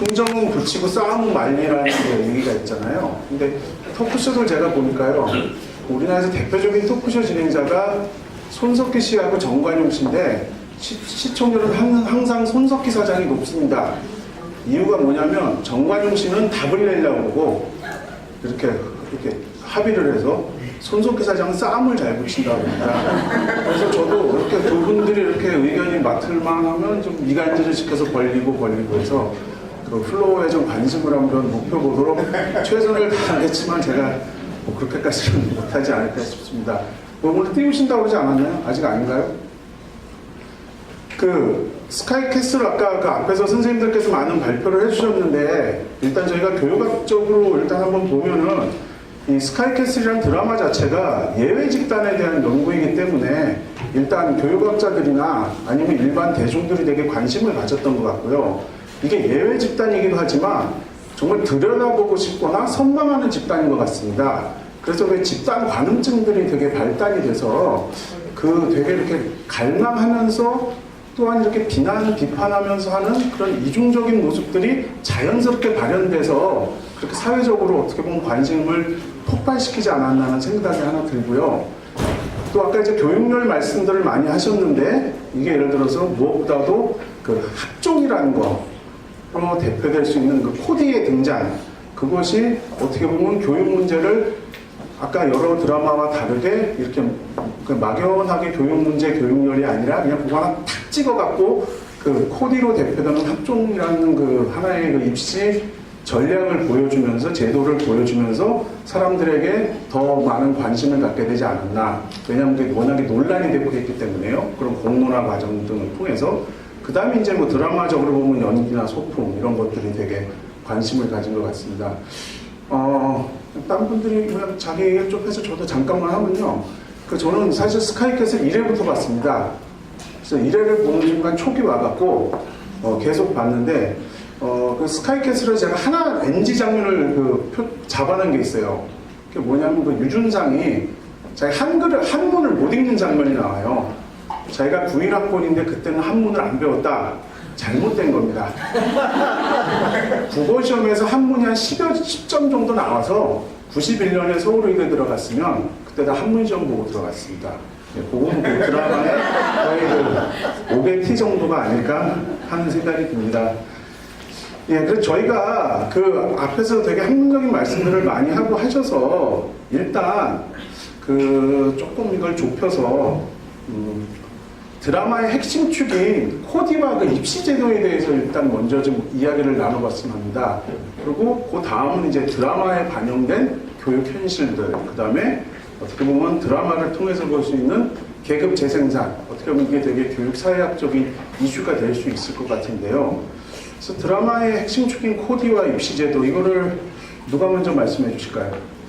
흥정 붙이고 싸움 말리라는 그 얘기가 있잖아요. 근데 토크쇼를 제가 보니까요, 우리나라에서 대표적인 토크쇼 진행자가 손석희 씨하고 정관용 씨인데 시청률은 항상 손석희 사장이 높습니다. 이유가 뭐냐면 정관용 씨는 답을 내려고 그러고 이렇게 합의를 해서 손석희 사장은 싸움을 잘 붙인다고 합니다. 그래서 저도 이렇게 두 분들이 이렇게 의견이 맞을만 하면 좀 이간질을 시켜서 벌리고 해서 그 플로어에 좀 관심을 한번 높여보도록 최선을 다하겠지만 제가 뭐 그렇게까지는 못하지 않을까 싶습니다. 뭐 오늘 띄우신다고 그러지 않았나요? 아직 아닌가요? 그 스카이캐슬 아까 그 앞에서 선생님들께서 많은 발표를 해주셨는데 일단 저희가 교육학적으로 일단 한번 보면은 이 스카이캐슬이라는 드라마 자체가 예외 집단에 대한 연구이기 때문에 일단 교육학자들이나 아니면 일반 대중들이 되게 관심을 가졌던 것 같고요. 이게 예외 집단이기도 하지만 정말 들여다보고 싶거나 선망하는 집단인 것 같습니다. 그래서 그 집단 관음증들이 되게 발달이 돼서 그 되게 이렇게 갈망하면서 또한 이렇게 비판하면서 하는 그런 이중적인 모습들이 자연스럽게 발현돼서 그렇게 사회적으로 어떻게 보면 관심을 폭발시키지 않았나는 생각이 하나 들고요. 또 아까 이제 교육열 말씀들을 많이 하셨는데 이게 예를 들어서 무엇보다도 그 학종이라는 거로 대표될 수 있는 그 코디의 등장, 그것이 어떻게 보면 교육 문제를 아까 여러 드라마와 다르게 이렇게 그 막연하게 교육 문제, 교육열이 아니라 그냥 그거 하나 탁 찍어갖고 그 코디로 대표되는 학종이라는 그 하나의 그 입시 전략을 보여주면서 제도를 보여주면서 사람들에게 더 많은 관심을 갖게 되지 않았나. 왜냐하면 그게 워낙에 논란이 되고 있기 때문에요. 그런 공론화 과정 등을 통해서 그 다음에 이제 뭐 드라마적으로 보면 연기나 소품 이런 것들이 되게 관심을 가진 것 같습니다. 다른 분들이 그냥 자기 얘기를 좀 해서 저도 잠깐만 하면요. 저는 사실 스카이캐슬 1회부터 봤습니다. 그래서 1회를 보는 순간 촉이 와갖고 계속 봤는데 그 스카이캐슬을 제가 하나 NG 장면을 잡아낸 게 있어요. 그게 뭐냐면 그 유준상이 자기 한문을 못 읽는 장면이 나와요. 자기가 9일학번인데 그때는 한문을 안 배웠다. 잘못된 겁니다. 국어시험에서 한문이 한 10점 정도 나와서 91년에 서울의대 들어갔으면 그때 다 한문시험 보고 들어갔습니다. 그건 그 드라마의 거의 그 500T 정도가 아닐까 하는 생각이 듭니다. 예, 그래서 저희가 그 앞에서 되게 학문적인 말씀들을 많이 하고 하셔서 일단 조금 이걸 좁혀서 드라마의 핵심 축인 코디와 그 입시 제도에 대해서 일단 먼저 좀 이야기를 나눠봤으면 합니다. 그리고 그 다음은 이제 드라마에 반영된 교육 현실들, 그 다음에 어떻게 보면 드라마를 통해서 볼 수 있는 계급 재생산, 어떻게 보면 이게 되게 교육 사회학적인 이슈가 될 수 있을 것 같은데요. 그래서 드라마의 핵심 축인 코디와 입시 제도, 이거를 누가 먼저 말씀해 주실까요?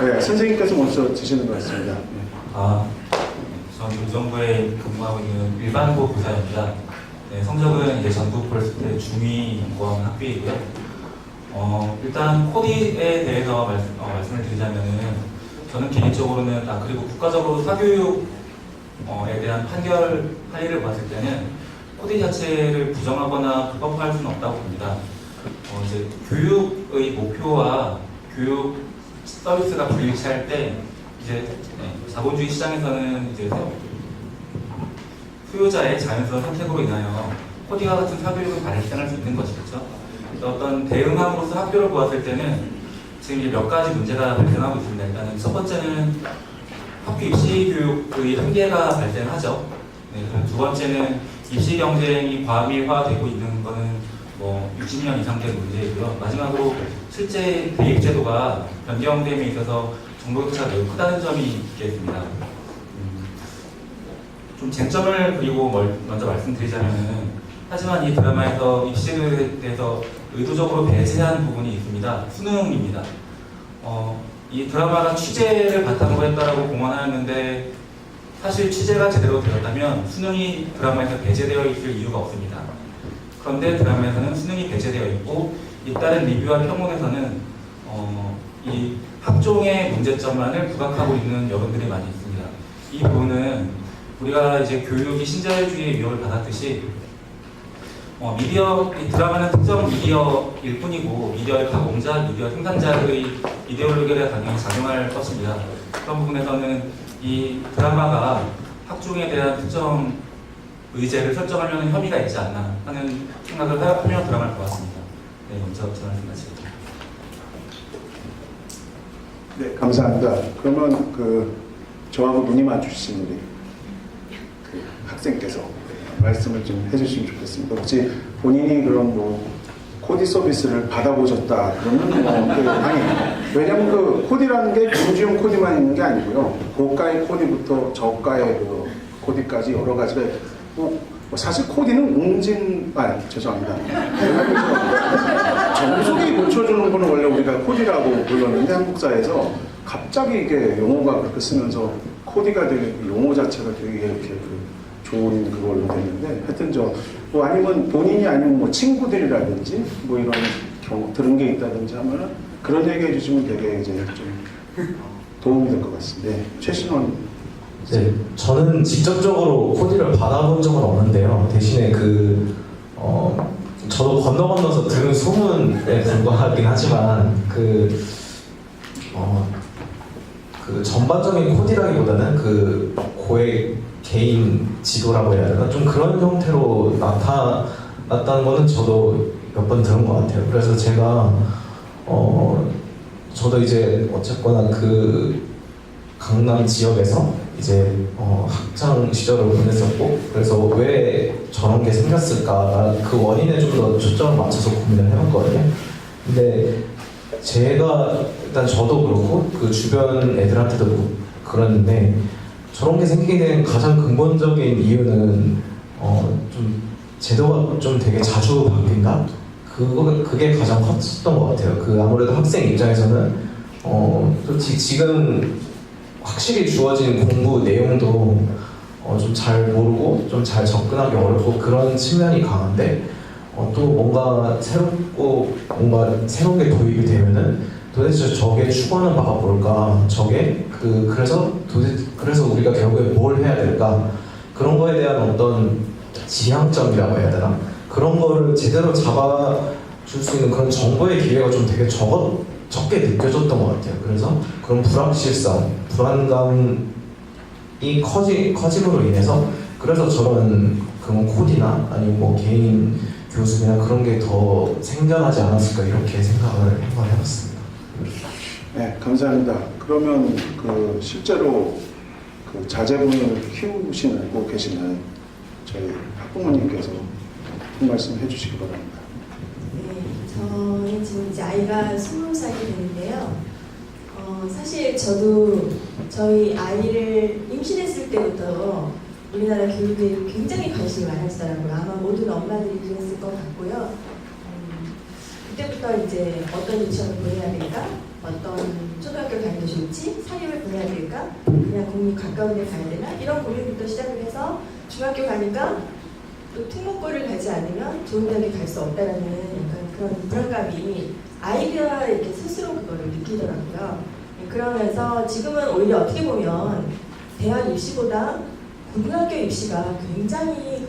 네, 선생님께서 먼저 주시는 것 같습니다. 저는 의정부에 근무하고 있는 일반고 교사입니다. 네, 성적은 이제 전국 벌스트 중위 고학 학비이고요. 일단 코디에 대해서 말씀을 드리자면은 저는 개인적으로는 그리고 국가적으로 사교육에 대한 판례를 봤을 때는 코디 자체를 부정하거나 불법화할 수는 없다고 봅니다. 이제 교육의 목표와 교육 서비스가 불일치할 때 이제 자본주의 시장에서는 이제 수요자의 자연스러운 선택으로 인하여 코디와 같은 사교육을 발생할 수 있는 것이겠죠. 어떤 대응함으로써 학교를 보았을 때는 지금 이제 몇 가지 문제가 발생하고 있습니다. 일단은 첫 번째는 학교 입시 교육의 한계가 발생하죠. 네, 두 번째는 입시 경쟁이 과밀화되고 있는 것은 60년 이상 된 문제이고요. 마지막으로 실제 대입제도가 변경됨에 있어서 정보격차가 매우 크다는 점이 있겠습니다. 좀 쟁점을 그리고 먼저 말씀드리자면은, 하지만 이 드라마에서 입시제도에 대해서 의도적으로 배제한 부분이 있습니다. 수능입니다. 이 드라마가 취재를 바탕으로 했다라고 공언하였는데 사실 취재가 제대로 되었다면 수능이 드라마에서 배제되어 있을 이유가 없습니다. 그런데 드라마에서는 수능이 배제되어 있고 잇따른 리뷰와 평론에서는 이 학종의 문제점만을 부각하고 있는 여론들이 많이 있습니다. 이 부분은 우리가 이제 교육이 신자유주의의 위협을 받았듯이 미디어, 이 드라마는 특정 미디어일 뿐이고 미디어의 가공자, 미디어 생산자의 이데올로기에 당연히 작용할 것입니다. 그런 부분에서는 이 드라마가 학종에 대한 특정 의제를 설정하려는 혐의가 있지 않나 하는 생각을 하며 드라마를 보았습니다. 네, 먼저 제 말씀 마치겠습니다. 네, 감사합니다. 그러면 저하고 눈이 마주치신 우리 학생께서 말씀을 좀 해주시면 좋겠습니다. 혹시 본인이 그런 코디 서비스를 받아보셨다 그러면 아니, 왜냐면 코디라는 게 중지용 코디만 있는 게 아니고요. 고가의 코디부터 저가의 코디까지 여러 가지가 있고, 사실 코디는 죄송합니다. 정수기 고쳐주는 거는 원래 우리가 코디라고 불렀는데 한국사에서 갑자기 이게 용어가 그렇게 쓰면서 코디가 되게 용어 자체가 되게 이렇게 좋은 그걸로 됐는데, 하여튼 아니면 본인이 아니면 친구들이라든지 이런 경우 들은 게 있다든지 하면 그런 얘기 해주시면 되게 이제 좀 도움이 될 것 같습니다. 네, 최신원. 네, 저는 직접적으로 코디를 받아본 적은 없는데요. 대신에 저도 건너서 들은 소문에 불과하긴 하지만 전반적인 코디라기보다는 고액 개인 지도라고 해야 되나? 좀 그런 형태로 나타났다는 거는 저도 몇 번 들은 것 같아요. 그래서 제가 저도 이제 어쨌거나 강남 지역에서 이제 학창 시절을 보냈었고, 그래서 왜 저런 게 생겼을까 그 원인에 좀 더 초점을 맞춰서 고민을 해봤거든요. 근데 제가 일단 저도 그렇고 주변 애들한테도 그러는데, 저런 게 생기게 된 가장 근본적인 이유는 좀 제도가 좀 되게 자주 바뀐다? 그게 가장 컸던 것 같아요. 아무래도 학생 입장에서는 솔직히 지금 확실히 주어진 공부 내용도 좀 잘 모르고 좀 잘 접근하기 어렵고 그런 측면이 강한데, 또 뭔가 새롭고 뭔가 새로운 게 도입이 되면은 도대체 저게 추구하는 바가 뭘까? 저게 그래서 우리가 결국에 뭘 해야 될까? 그런 거에 대한 어떤 지향점이라고 해야 되나? 그런 거를 제대로 잡아줄 수 있는 그런 정보의 기회가 좀 되게 적게 느껴졌던 것 같아요. 그래서 그런 불확실성, 불안감이 커짐으로 인해서 그래서 저런 그런 코디나 아니면 개인 교습이나 그런 게 더 생겨나지 않았을까 이렇게 생각을 한번 해봤습니다. 네, 감사합니다. 그러면 실제로 자제분을 키우시고 계시는 저희 학부모님께서 한 말씀 해주시기 바랍니다. 네, 저는 지금 이제 아이가 20살이 되는데요. 사실 저도 저희 아이를 임신했을 때부터 우리나라 교육에 굉장히 관심이 많았더라고요. 아마 모든 엄마들이 그랬을 것 같고요. 그때부터 이제 어떤 유치원을 보내야 될까? 어떤 초등학교 가는 게 좋지? 사립을 보내야 될까? 그냥 공립 가까운 데 가야 되나? 이런 고민부터 시작을 해서 중학교 가니까 또 특목고를 가지 않으면 좋은 대학에 갈 수 없다라는 약간 그런 불안감이 아이가 이렇게 스스로 그거를 느끼더라고요. 그러면서 지금은 오히려 어떻게 보면 대학 입시보다 고등학교 입시가 굉장히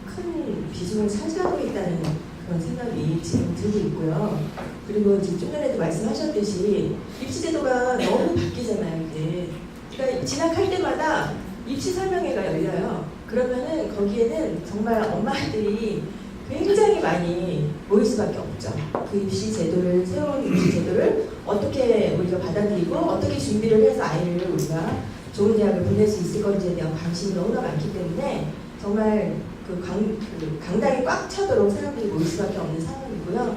큰 비중을 차지하고 있다는 그런 생각이 지금 들고 있고요. 그리고 이제 좀 전에도 말씀하셨듯이 입시제도가 너무 바뀌잖아요. 이게 그러니까 진학할 때마다 입시 설명회가 열려요. 그러면은 거기에는 정말 엄마들이 굉장히 많이 모일 수밖에 없죠. 새로운 입시 제도를 어떻게 우리가 받아들이고 어떻게 준비를 해서 아이를 우리가 좋은 대학을 보낼 수 있을 건지에 대한 관심이 너무나 많기 때문에 정말 강당이 꽉 차도록 사람들이 모일 수밖에 없는 상황이고요.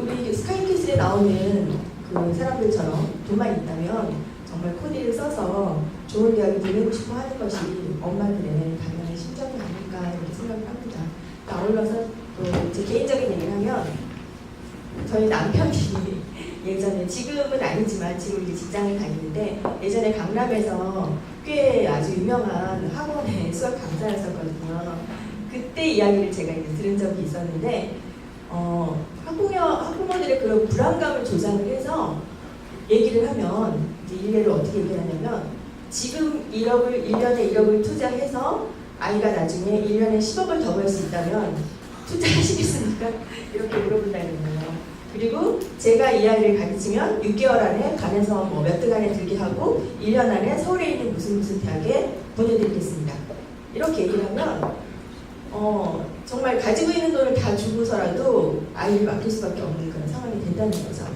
우리 스카이캐슬에 나오는 사람들처럼 돈만 있다면 정말 코디를 써서 좋은 대학을 보내고 싶어 하는 것이 엄마들의 당연한 심정이 아닐까 이렇게 생각을 합니다. 아울러서 제 개인적인 얘기를 하면 저희 남편이 예전에, 지금은 아니지만 지금 이제 직장을 다니는데 예전에 강남에서 꽤 아주 유명한 학원의 수학 강사였었거든요. 그때 이야기를 제가 이제 들은 적이 있었는데 학부모들의 그런 불안감을 조장을 해서 얘기를 하면 이제 일례를 어떻게 얘기하냐면 지금 1년에 1억을 투자해서 아이가 나중에 1년에 10억을 더 벌 수 있다면 투자하시겠습니까? 이렇게 물어본다는 거예요. 그리고 제가 이 아이를 가르치면 6개월 안에 간에서 뭐 몇 등 안에 들게 하고 1년 안에 서울에 있는 무슨 대학에 보내드리겠습니다. 이렇게 얘기를 하면 정말 가지고 있는 돈을 다 주고서라도 아이를 맡길 수밖에 없는 그런 상황이 된다는 거죠.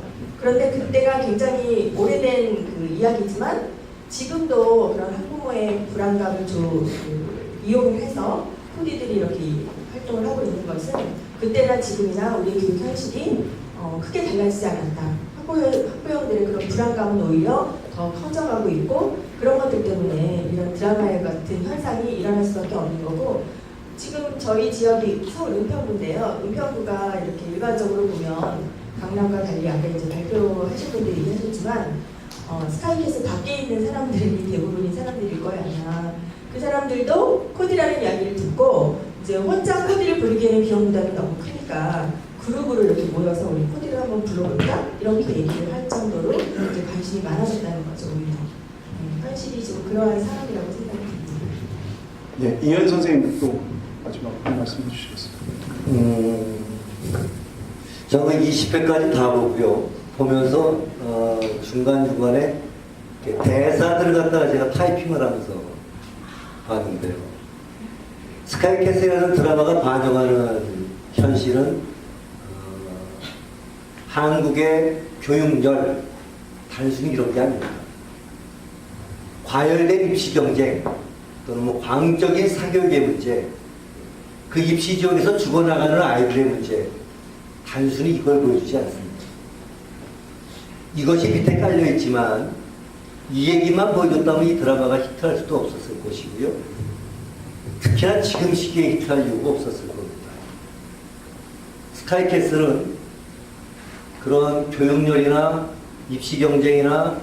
그런데 그때가 굉장히 오래된 그 이야기지만 지금도 그런 학부모의 불안감을 이용을 해서 코디들이 이렇게 활동을 하고 있는 것은 그때나 지금이나 우리의 교육 현실이 크게 달라지지 않았다. 학부형들의 그런 불안감은 오히려 더 커져가고 있고 그런 것들 때문에 이런 드라마 같은 현상이 일어날 수밖에 없는 거고 지금 저희 지역이 서울 은평구인데요. 은평구가 이렇게 일반적으로 보면 강남과 달리 아까 이제 발표하신 분들이 얘기하셨지만 스카이캐슬 밖에 있는 사람들이 대부분인 사람들일 거야 아마. 그 사람들도 코디라는 이야기를 듣고 이제 혼자 코디를 부르기에는 비용 부담이 너무 크니까 그룹으로 이렇게 모여서 우리 코디를 한번 불러볼까? 이렇게 얘기를 할 정도로 이제 관심이 많아졌다는 거죠 오히려. 현실이 지금 그러한 상황이라고 생각이 듭니다. 예, 이현 선생님 또 마지막 한 말씀 해주시겠어요? 저는 20회까지 다 보고요. 보면서 중간중간에 이렇게 대사들을 갖다가 제가 타이핑을 하면서 봤는데요. 스카이캐슬이라는 드라마가 반영하는 현실은 한국의 교육열 단순히 이런 게 아닙니다. 과열된 입시 경쟁 또는 뭐 광적인 사교육의 문제, 그 입시 지역에서 죽어나가는 아이들의 문제, 단순히 이걸 보여주지 않습니다. 이것이 밑에 깔려있지만 이 얘기만 보여줬다면 이 드라마가 히트할 수도 없었을 것이고요. 특히나 지금 시기에 히트할 이유가 없었을 겁니다. 스카이캐슬은 그런 교육열이나 입시 경쟁이나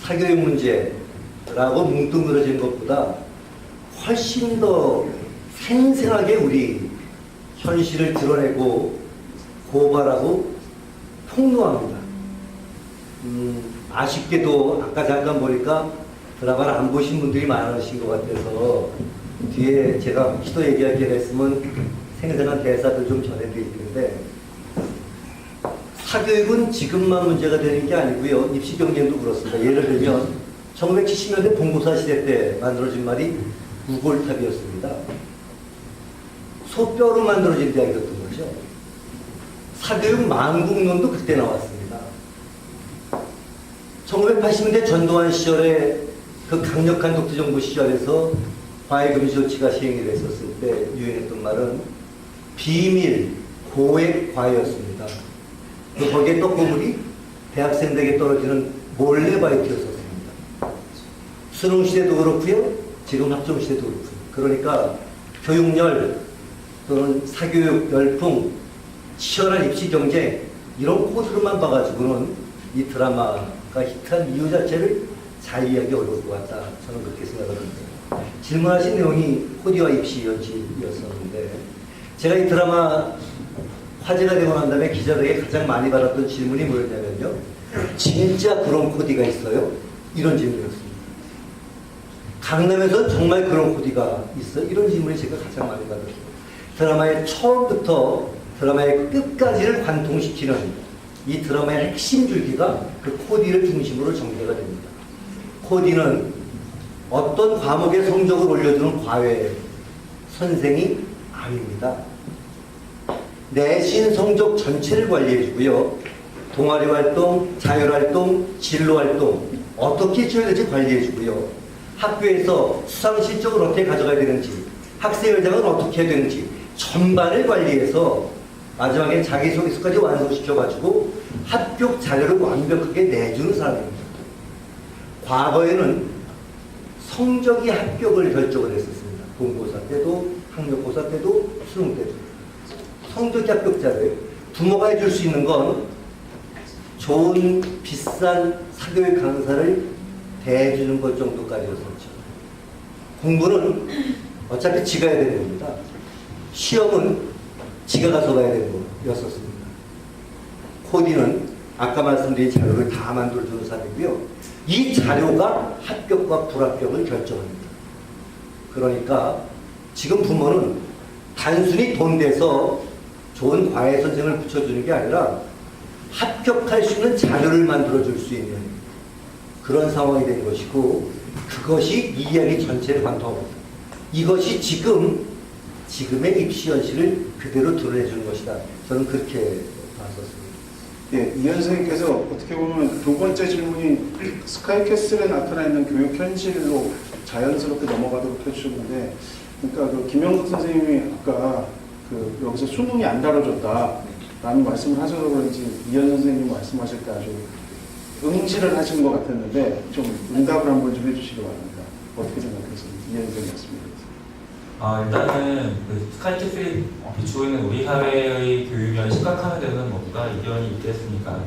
사교육 문제라고 뭉뚱그려진 것보다 훨씬 더 생생하게 우리 현실을 드러내고 고발하고 폭로합니다. 아쉽게도 아까 잠깐 보니까 드라마를 안 보신 분들이 많으신 것 같아서 뒤에 제가 혹시 더 얘기할 기회가 있으면 생생한 대사들 좀 전해드리는데, 사교육은 지금만 문제가 되는 게 아니고요. 입시 경쟁도 그렇습니다. 예를 들면 1970년대 본고사 시대 때 만들어진 말이 우골탑이었습니다. 소뼈로 만들어진 대학이었던 거죠. 사교육 만국론도 그때 나왔습니다. 1980년대 전두환 시절에 그 강력한 독재정부 시절에서 과외금지 조치가 시행이 됐었을 때 유행했던 말은 비밀 고액 과외였습니다. 거기에 떡고물이 대학생들에게 떨어지는 몰래 바이트였었습니다. 수능 시대도 그렇고요. 지금 학종 시대도 그렇고요. 그러니까 교육열 또는 사교육 열풍, 치열한 입시 경쟁 이런 코드로만 봐가지고는 이 드라마가 히트한 이유 자체를 잘 이해하기 어려울 것 같다. 저는 그렇게 생각하는데, 질문하신 내용이 코디와 입시 연치였었는데, 제가 이 드라마 화제가 되고 난 다음에 기자들에게 가장 많이 받았던 질문이 뭐였냐면요. 진짜 그런 코디가 있어요? 이런 질문이었습니다. 강남에서 정말 그런 코디가 있어? 이런 질문이 제가 가장 많이 받았어요. 드라마의 처음부터 드라마의 끝까지를 관통시키는 이 드라마의 핵심 줄기가 그 코디를 중심으로 전개가 됩니다. 코디는 어떤 과목의 성적을 올려주는 과외 선생이 아닙니다. 내신 성적 전체를 관리해주고요. 동아리 활동, 자율 활동, 진로 활동 어떻게 지어야 될지 관리해주고요. 학교에서 수상 실적을 어떻게 가져가야 되는지, 학생회장은 어떻게 해야 되는지 전반을 관리해서 마지막에 자기소개서까지 완성시켜가지고 합격 자료를 완벽하게 내주는 사람입니다. 과거에는 성적이 합격을 결정을 했었습니다. 본고사 때도, 학력고사 때도, 수능 때도. 성적이 합격자를 부모가 해줄 수 있는 건 좋은 비싼 사교육 강사를 대해주는 것 정도까지였었죠. 공부는 어차피 지가 해야 되는 겁니다. 시험은 지가 가서 봐야 되는 거였었습니다. 코디는 아까 말씀드린 자료를 다 만들어주는 사람이고요. 이 자료가 합격과 불합격을 결정합니다. 그러니까 지금 부모는 단순히 돈 내서 좋은 과외 선생을 붙여주는 게 아니라 합격할 수 있는 자료를 만들어줄 수 있는 그런 상황이 된 것이고, 그것이 이 이야기 전체를 관통합니다. 이것이 지금의 입시 현실을 그대로 드러내주는 것이다. 저는 그렇게 봤었습니다. 예, 이현 선생님께서 어떻게 보면 두 번째 질문이 스카이캐슬에 나타나 있는 교육 현실로 자연스럽게 넘어가도록 해주셨는데, 그러니까 그 김영석 선생님이 아까 그 여기서 수능이 안 다뤄졌다라는 말씀을 하셔서 그런지 이현 선생님 말씀하실 때 아주 응시를 하신 것 같았는데 좀 응답을 한번 좀 해주시기 바랍니다. 어떻게 생각하십니까? 이현 선생님 말씀드리겠습니다. 일단은 그 스카이캐슬이 비추고 있는 우리 사회의 교육이 심각함에 대해서는 뭔가 이견이 있겠습니까?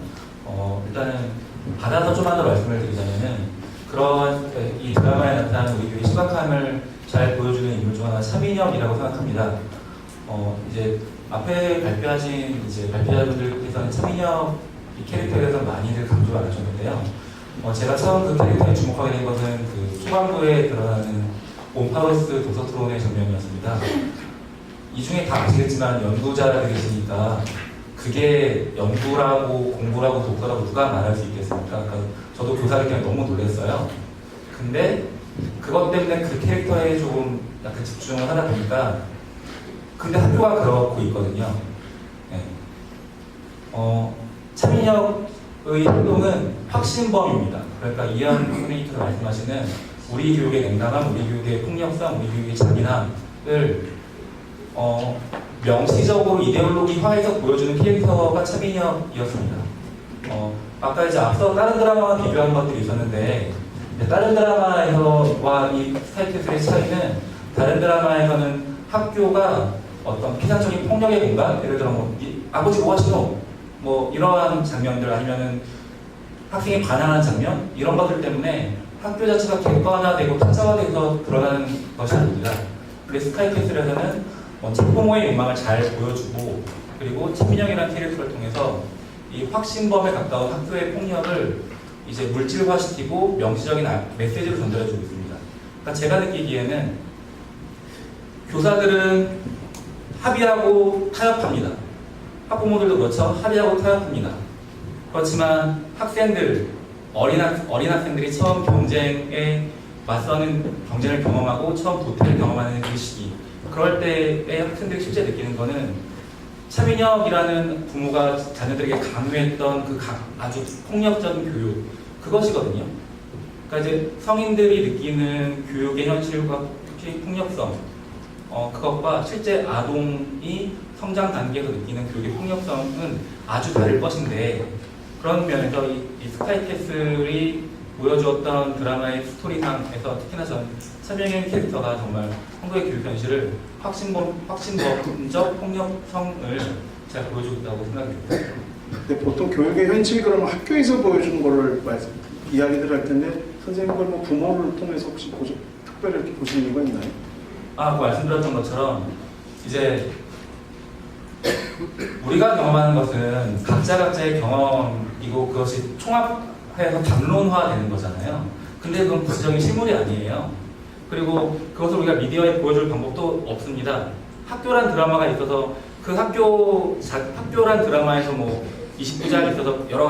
일단은 받아서 좀만 더 말씀을 드리자면은 그런 이 드라마에 나타나는 우리 교육의 심각함을 잘 보여주는 인물 중 하나가 차민혁이라고 생각합니다. 이제 앞에 발표하신 이제 발표자분들께서는 차민혁 이 캐릭터에 대해서 많이들 강조를 안 하셨는데요. 제가 처음 그 캐릭터에 주목하게 된 것은 그 초반부에 드러나는 옴파우스 도서트론의 장면이었습니다. 이 중에 다 아시겠지만 연구자들이시니까 그게 연구라고 공부라고 독서라고 누가 말할 수 있겠습니까? 그러니까 저도 교사를 그냥 너무 놀랐어요. 근데 그것 때문에 그 캐릭터에 조금 약간 집중을 하다 보니까 근데 학교가 그렇고 있거든요. 네. 차민혁의 행동은 확신범입니다. 그러니까 이현 선생님께서 말씀하시는 우리 교육의 냉담함, 우리 교육의 폭력성, 우리 교육의 잔인함을 명시적으로 이데올로기화해서 보여주는 캐릭터가 차민혁이었습니다. 아까 이제 앞서 다른 드라마와 비교한 것들이 있었는데 다른 드라마에서와 이 스카이캐슬의 차이는 다른 드라마에서는 학교가 어떤 피상적인 폭력의 공간, 예를 들어 뭐 아버지 뭐 하시노? 뭐 이러한 장면들 아니면은 학생이 반항하는 장면 이런 것들 때문에 학교 자체가 객관화되고 타자화돼서 드러나는 것이 아닙니다. 근데 스카이캐슬에서는 책부모의 욕망을 잘 보여주고 그리고 차민혁이라는 캐릭터를 통해서 이 확신범에 가까운 학교의 폭력을 이제 물질화시키고 명시적인 메시지를 전달해주고 있습니다. 그러니까 제가 느끼기에는 교사들은 합의하고 타협합니다. 학부모들도 그렇죠. 합의하고 타협합니다. 그렇지만 학생들, 어린 학생들이 처음 경쟁에 맞서는 경쟁을 경험하고 처음 부패를 경험하는 그 시기, 그럴 때의 학생들이 실제 느끼는 거는 차민혁이라는 부모가 자녀들에게 강요했던 그 아주 폭력적인 교육, 그것이거든요. 그러니까 이제 성인들이 느끼는 교육의 현실과 특히 폭력성, 그것과 실제 아동이 성장 단계에서 느끼는 교육의 폭력성은 아주 다를 것인데, 그런 면에서 이 스카이캐슬이 보여주었던 드라마의 스토리상에서 특히나 전 차민혁 캐릭터가 정말 한국의 교육 현실을 확신범적 폭력성을 잘 보여주고 있다고 생각합니다. 근데 보통 교육의 현실 그러면 학교에서 보여주는 거를 이야기들 할 텐데 선생님 그걸 뭐 부모를 통해서 혹시 특별히 이렇게 보시는 이유가 있나요? 그 말씀드렸던 것처럼 이제 우리가 경험하는 것은 각자의 경험이고 그것이 총합해서 담론화되는 거잖아요. 근데 그건 구체적인 실물이 아니에요. 그리고 그것을 우리가 미디어에 보여줄 방법도 없습니다. 학교란 드라마가 있어서 그 학교란 드라마에서 뭐 29장이 있어서 여러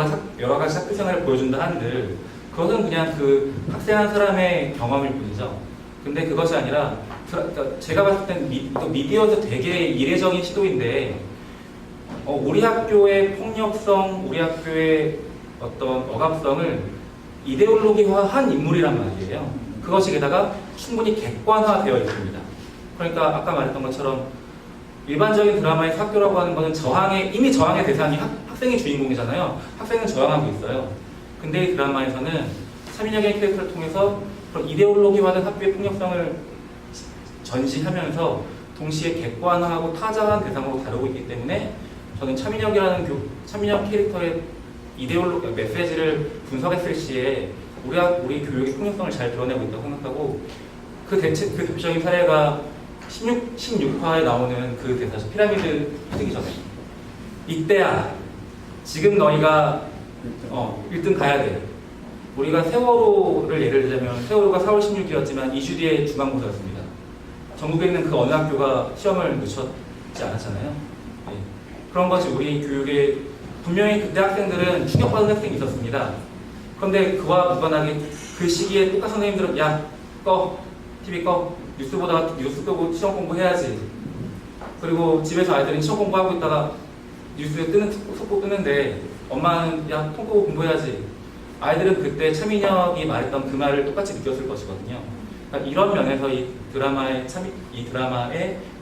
가지 학교 생활을 보여준다 한들 그것은 그냥 그 학생 한 사람의 경험일 뿐이죠. 근데 그것이 아니라 그러니까 제가 봤을 땐 미디어에서 되게 이례적인 시도인데 우리 학교의 폭력성, 우리 학교의 어떤 억압성을 이데올로기화한 인물이란 말이에요. 그것이 게다가 충분히 객관화되어 있습니다. 그러니까 아까 말했던 것처럼 일반적인 드라마의 학교라고 하는 것은 이미 저항의 대상이 학생이 주인공이잖아요. 학생은 저항하고 있어요. 근데 이 드라마에서는 차민혁의 캐릭터를 통해서 그런 이데올로기화된 학교의 폭력성을 전시하면서 동시에 객관화하고 타자한 대상으로 다루고 있기 때문에 저는 차민혁 캐릭터의 메시지를 분석했을 시에 우리 교육의 폭력성을 잘 드러내고 있다고 생각하고 그 대표적인 사례가 16화에 나오는 그 대사죠. 피라미드 터지기 전에 이때야 지금 너희가 1등 가야 돼. 우리가 세월호를 예를 들자면 세월호가 4월 16일이었지만 2주 뒤에 중간고사였습니다. 전국에 있는 그 어느 학교가 시험을 놓쳤지 않았잖아요. 네. 그런 것이 우리 교육에 분명히 그때 학생들은 충격받은 학생이 있었습니다. 그런데 그와 무관하게 그 시기에 똑같은 선생님들은 야 꺼! TV 꺼! 뉴스 끄고 시험 공부해야지. 그리고 집에서 아이들은 시험 공부하고 있다가 뉴스에 속보 뜨는데 엄마는 야 통 끄고 공부해야지. 아이들은 그때 차민혁이 말했던 그 말을 똑같이 느꼈을 것이거든요. 그러니까 이런 면에서 이 드라마의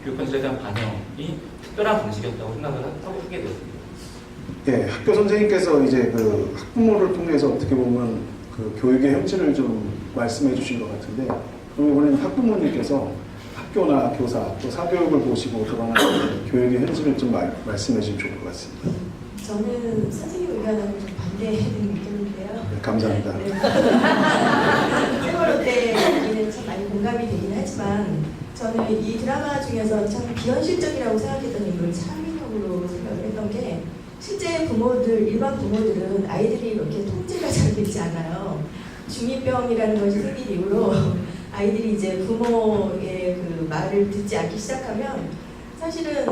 교육 현실에 대한 반영이 특별한 방식이었다고 생각을 하게 되었습니다. 예, 학교 선생님께서 이제 그 학부모를 통해서 어떻게 보면 그 교육의 현실을 좀 말씀해 주신 것 같은데, 그럼 이번에는 학부모님께서 학교나 교사 또 사교육을 보시고 그런 교육의 현실을 좀 말씀해 주시면 좋을 것 같습니다. 저는 선생님 의견하고 좀 반대하는 의견인데요. 네, 감사합니다. 네. 세월호 때 얘기는 참 많이 공감이 되긴 하지만 저는 이 드라마 중에서 참 비현실적이라고 생각했던 인물을 차민혁으로 생각을 했던 게, 실제 부모들, 일반 부모들은 아이들이 이렇게 통제가 잘 되지 않아요. 중2병이라는 것이 생긴 이후로 아이들이 이제 부모의 그 말을 듣지 않기 시작하면 사실은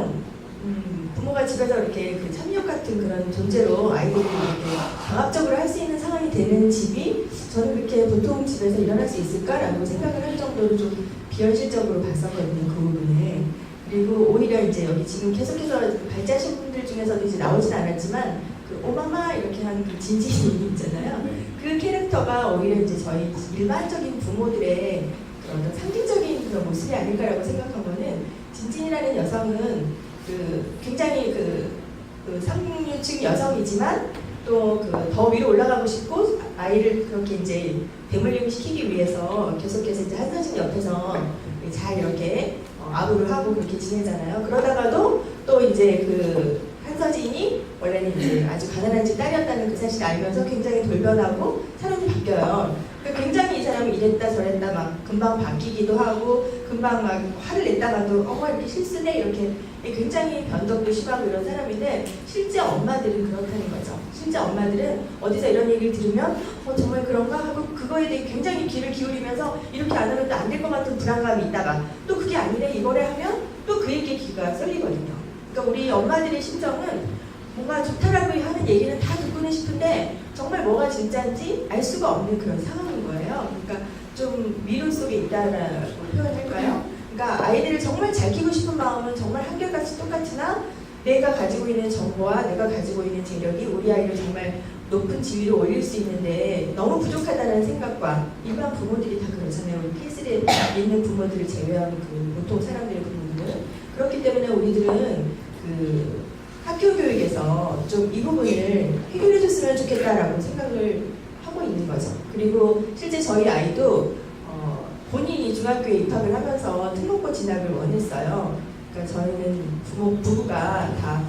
부모가 집에서 이렇게 그 참력 같은 그런 존재로 아이들이 이렇게 강압적으로 할 수 있는 상황이 되는 집이 저는 그렇게 보통 집에서 일어날 수 있을까라고 생각을 할 정도로 좀 비현실적으로 봤었거든요, 그 부분을. 그리고 오히려 이제 여기 지금 계속해서 발제하신 분들 중에서도 이제 나오진 않았지만 그 오마마 이렇게 하는 그 진진이 있잖아요. 그 캐릭터가 오히려 이제 저희 일반적인 부모들의 그런 어떤 상징적인 그런 모습이 아닐까라고 생각한 거는, 진진이라는 여성은 그 굉장히 그 상류층 여성이지만 또 그 더 위로 올라가고 싶고 아이를 그렇게 이제 대물림 시키기 위해서 계속해서 이제 한선진 옆에서 잘 이렇게 아부를 하고 그렇게 지내잖아요. 그러다가도 또 이제 그 한서진이 원래는 이제 아주 가난한 집 딸이었다는 그 사실을 알면서 굉장히 돌변하고 사람이 바뀌어요. 그러니까 굉장히 이 사람이 이랬다 저랬다 막 금방 바뀌기도 하고 금방 막 화를 냈다가도 이렇게 실수네 이렇게 굉장히 변덕도 심하고 이런 사람인데, 실제 엄마들은 그렇다는 거죠. 실제 엄마들은 어디서 이런 얘기를 들으면 정말 그런가 하고 그거에 대해 굉장히 귀를 기울이면서 이렇게 안 하면 또 안 될 것 같은 불안감이 있다가 또 그게 아니래 이거래 하면 또 그 얘기에 귀가 쏠리거든요. 그러니까 우리 엄마들의 심정은 뭔가 좋다라고 하는 얘기는 다 듣고는 싶은데 정말 뭐가 진짜인지 알 수가 없는 그런 상황인 거예요. 그러니까 좀 미론 속에 있다라고 표현할까요? 그러니까 아이들을 정말 잘 키우고 싶은 마음은 정말 한결같이 똑같으나 내가 가지고 있는 정보와 내가 가지고 있는 재력이 우리 아이를 정말 높은 지위로 올릴 수 있는데 너무 부족하다는 생각과, 일반 부모들이 다 그렇잖아요. 우리 필슬에 있는 부모들을 제외한 그 보통 사람들의 부모들은 그렇기 때문에 우리들은 그 학교 교육에서 좀 이 부분을 해결해 줬으면 좋겠다라고 생각을 하고 있는 거죠. 그리고 실제 저희 아이도 본인이 중학교에 입학을 하면서 특목고 진학을 원했어요. 그러니까 저희는 부부가 다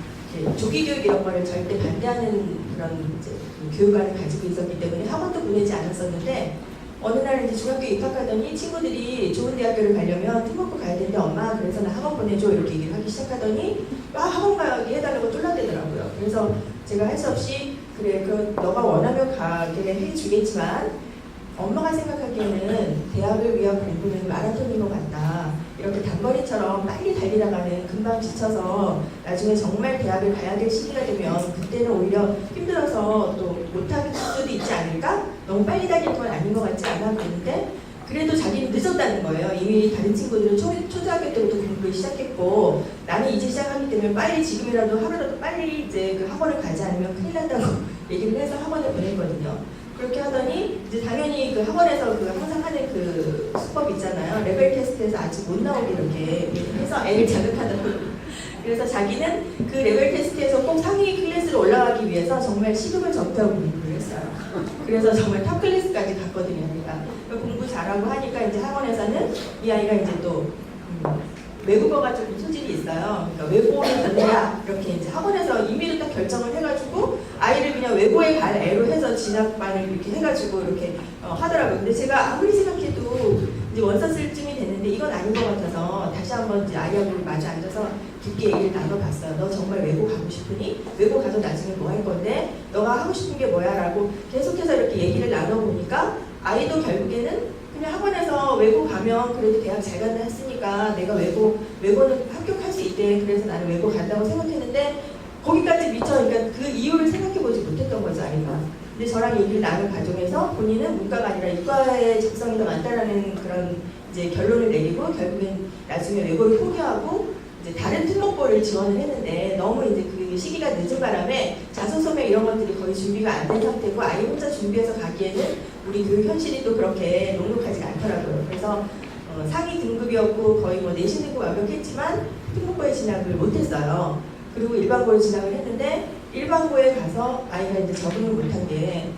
조기 교육 이런 거를 절대 반대하는 그런 이제 교육관을 가지고 있었기 때문에 학원도 보내지 않았었는데, 어느 날 이제 중학교에 입학하더니 친구들이 좋은 대학교를 가려면 특목고 가야 되는데 엄마 그래서 나 학원 보내줘 이렇게 얘기를 하기 시작하더니 학원 가게 해달라고 쫄라대더라고요. 그래서 제가 할 수 없이 그래 너가 원하면 가게 해주겠지만 엄마가 생각하기에는 대학을 위한 공부는 마라톤인 것 같다. 이렇게 단거리처럼 빨리 달리다가는 금방 지쳐서 나중에 정말 대학을 가야 될 시기가 되면 그때는 오히려 힘들어서 또 못하게 될 수도 있지 않을까? 너무 빨리 달릴 건 아닌 것 같지 않아? 그랬는데 그래도 자기는 늦었다는 거예요. 이미 다른 친구들은 초등학교 때부터 공부를 시작했고 나는 이제 시작하기 때문에 빨리 지금이라도 하루라도 빨리 이제 그 학원을 가지 않으면 큰일 난다고 얘기를 해서 학원에 보냈거든요. 그렇게 하더니 이제 당연히 그 학원에서 그 항상 하는 그 수법 있잖아요. 레벨 테스트에서 아직 못 나오게 이렇게 해서 애를 자극하다고. 그래서 자기는 그 레벨 테스트에서 꼭 상위 클래스로 올라가기 위해서 정말 시급을 전폐하고 공부를 했어요. 그래서 정말 탑 클래스까지 갔거든요. 그러니까 공부 잘하고 하니까 이제 학원에서는 이 아이가 이제 또 외국어가 좀 소질이 있어요. 그러니까 외국어를 듣느라 이렇게 이제 학원에서 임의로 딱 결정을 해가지고 아이를 그냥 외고에 갈 애로 해서 진학반을 이렇게 해가지고 이렇게 하더라고요. 근데 제가 아무리 생각해도 이제 원서 쓸 쯤이 됐는데 이건 아닌 것 같아서 다시 한번 이제 아이하고 마주 앉아서 깊게 얘기를 나눠봤어요. 너 정말 외고 가고 싶으니? 외고 가서 나중에 뭐 할 건데? 너가 하고 싶은 게 뭐야? 라고 계속해서 이렇게 얘기를 나눠보니까 아이도 결국에는 그냥 학원에서 외고 가면 그래도 대학 잘 간다 했으니까 내가 외고는 합격할 수 있대. 그래서 나는 외고 간다고 생각했는데 거기까지 미쳐. 그러니까 그 이유를 생각해보지 못했던 거죠, 아이가. 근데 저랑 얘기를 나눈 과정에서 본인은 문과가 아니라 이과의 적성이 더 많다라는 그런 이제 결론을 내리고 결국엔 나중에 외고를 포기하고 이제 다른 특목고를 지원을 했는데 너무 이제 그 시기가 늦은 바람에 자소서며 이런 것들이 거의 준비가 안 된 상태고 아이 혼자 준비해서 가기에는 우리 교육 현실이 또 그렇게 녹록하지가 않더라고요. 그래서 상위 등급이었고 거의 뭐 내신 등급 완벽했지만 특목고에 진학을 못했어요. 그리고 일반고에 진학을 했는데 일반고에 가서 아이가 이제 적응을 못한 게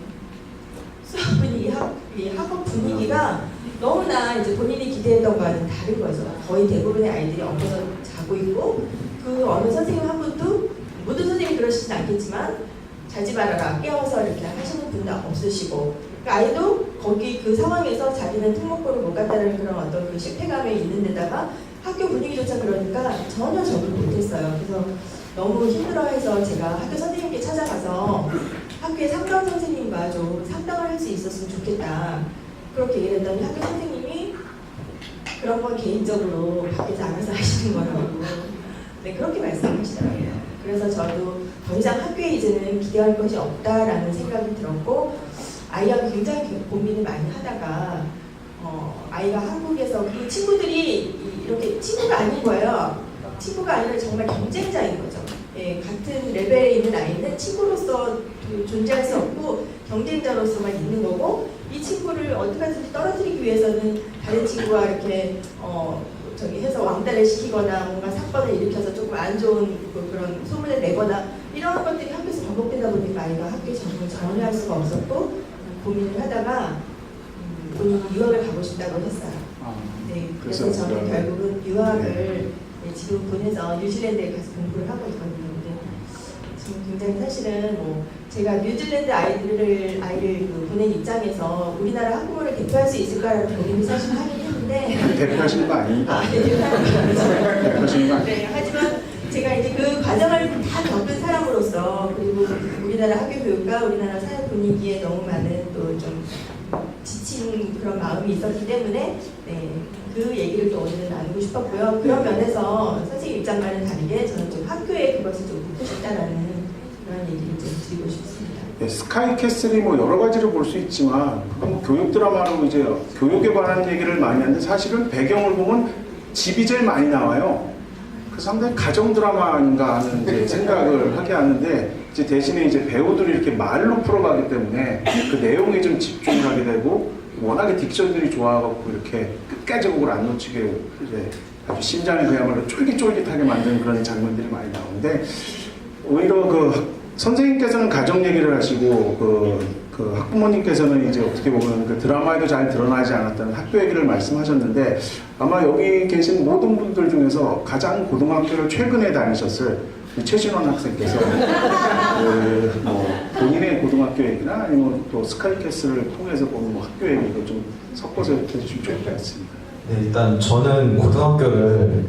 수업 분위기, 이 학업 분위기가 너무나 이제 본인이 기대했던 거와는 다른 거죠. 거의 대부분의 아이들이 엎어져 자고 있고 그 어느 선생님 한 분도 모든 선생님이 그러시진 않겠지만 자지 말아라 깨워서 이렇게 하시는 분도 없으시고 그러니까 아이도 거기 그 상황에서 자기는 특목고를 못 갔다는 그런 어떤 그 실패감에 있는 데다가 학교 분위기조차 그러니까 전혀 적응을 못했어요. 그래서 너무 힘들어해서 제가 학교 선생님께 찾아가서 학교의 상담 선생님과 좀 상담을 할 수 있었으면 좋겠다. 그렇게 얘기를 했더니 학교 선생님이 그런 건 개인적으로 밖에서 알아서 하시는 거라고 네, 그렇게 말씀하시더라고요. 그래서 저도 더 이상 학교에 이제는 기대할 것이 없다라는 생각이 들었고 아이가 굉장히 고민을 많이 하다가 아이가 한국에서 그 친구들이 이렇게 친구가 아닌 거예요. 친구가 아니라 정말 경쟁자인 거죠. 예, 같은 레벨에 있는 아이는 친구로서 존재할 수 없고 경쟁자로서만 있는 거고 이 친구를 어떻게든지 떨어뜨리기 위해서는 다른 친구와 이렇게 해서 왕따를 시키거나 뭔가 사건을 일으켜서 조금 안 좋은 그런 소문을 내거나 이런 것들이 학교에서 반복되다 보니까 아이가 학교에 적응을 전혀 할 수가 없었고 고민을 하다가 본인이 유학을 가고 싶다고 했어요. 네, 그래서 저는 결국은 유학을 네, 지금 보내서 뉴질랜드에 가서 공부를 하고 있거든요. 근데 지금 굉장히 사실은 뭐 제가 뉴질랜드 아이를 그 보낸 입장에서 우리나라 한국어를 대표할 수 있을까라는 고민을 사실 하긴 했는데 대표하시는 거 아닙니다. 네, 대표하시는 거 아니에요. 네, 하지만 제가 이제 그 과정을 다 겪은 사람으로서 그리고 우리나라 학교 교육과 우리나라 사회 분위기에 너무 많은 또 좀 지친 그런 마음이 있었기 때문에 네, 그 얘기를 또 오늘 나누고 싶었고요. 그런 면에서 선생님 입장과는 다르게 저는 좀 학교에 그것을 좀 묻고 싶다라는 그런 얘기를 좀 드리고 싶습니다. 네, 스카이캐슬이 뭐 여러 가지로 볼 수 있지만 그건 뭐 교육 드라마로 이제 교육에 관한 얘기를 많이 하는데 사실은 배경을 보면 집이 제일 많이 나와요. 그 상당히 가정 드라마 아닌가 하는 이제 생각을 하게 하는데 이제 대신에 이제 배우들이 이렇게 말로 풀어가기 때문에 그 내용에 좀 집중을 하게 되고 워낙에 딕션들이 좋아갖고 이렇게 끝까지 그걸 안 놓치게 이제 아주 심장이 그야말로 쫄깃쫄깃하게 만드는 그런 장면들이 많이 나오는데 오히려 그 선생님께서는 가정 얘기를 하시고 그 학부모님께서는 이제 어떻게 보면 그 드라마에도 잘 드러나지 않았다는 학교 얘기를 말씀하셨는데 아마 여기 계신 모든 분들 중에서 가장 고등학교를 최근에 다니셨을 최신원 학생께서 뭐 본인의 고등학교 얘기나 아니면 또 스카이캐슬을 통해서 보는 뭐 학교 얘기도 좀 섞어서 해주시면 좋을 것 같습니다. 네, 일단 저는 고등학교를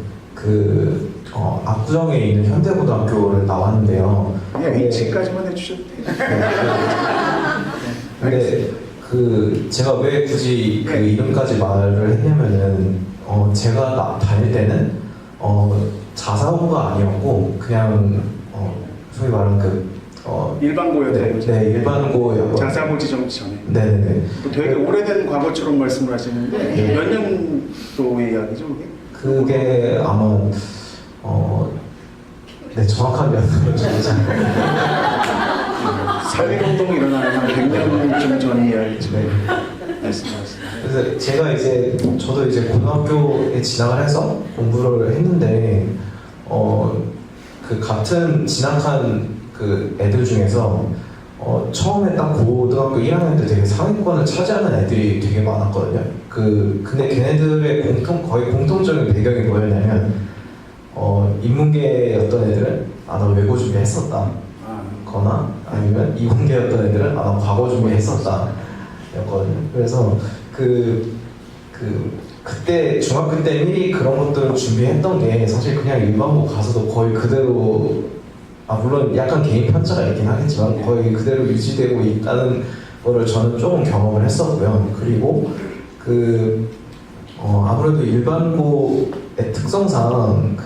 압구정에 있는 현대고등학교를 나왔는데요. 그냥 H까지만 해주셔도 돼요. 근데 제가 왜 굳이 그 이름까지 말을 했냐면은 제가 다닐 때는 자사고가 아니었고 그냥 소위 말하는 일반고였대요. 네, 일반고였고 자사고 지정 전에. 네네네. 되게 오래된 과거처럼 말씀을 하시는데 네. 몇 년도의 이야기죠, 그게? 그게 아마 네, 정확한 연도는 잘 4.1운동이 일어나는 한 100년쯤 전 이야기죠. 네. 말씀하셨습니다. 그래서 제가 저도 이제 고등학교에 진학을 해서 공부를 했는데 그 같은 진학한 그 애들 중에서 처음에 딱 고등학교 1학년 때 되게 상위권을 차지하는 애들이 되게 많았거든요. 근데 걔네들의 거의 공통적인 배경이 뭐였냐면 인문계였던 애들은 나 외고 준비했었다 거나 아니면 이공계였던 애들은 나 과거 준비했었다 였거든요. 그래서 그때 중학교 때 미리 그런 것들을 준비했던 게 사실 그냥 일반고 가서도 거의 그대로 물론 약간 개인 편차가 있긴 하겠지만 거의 그대로 유지되고 있다는 거를 저는 조금 경험을 했었고요. 그리고 아무래도 일반고의 특성상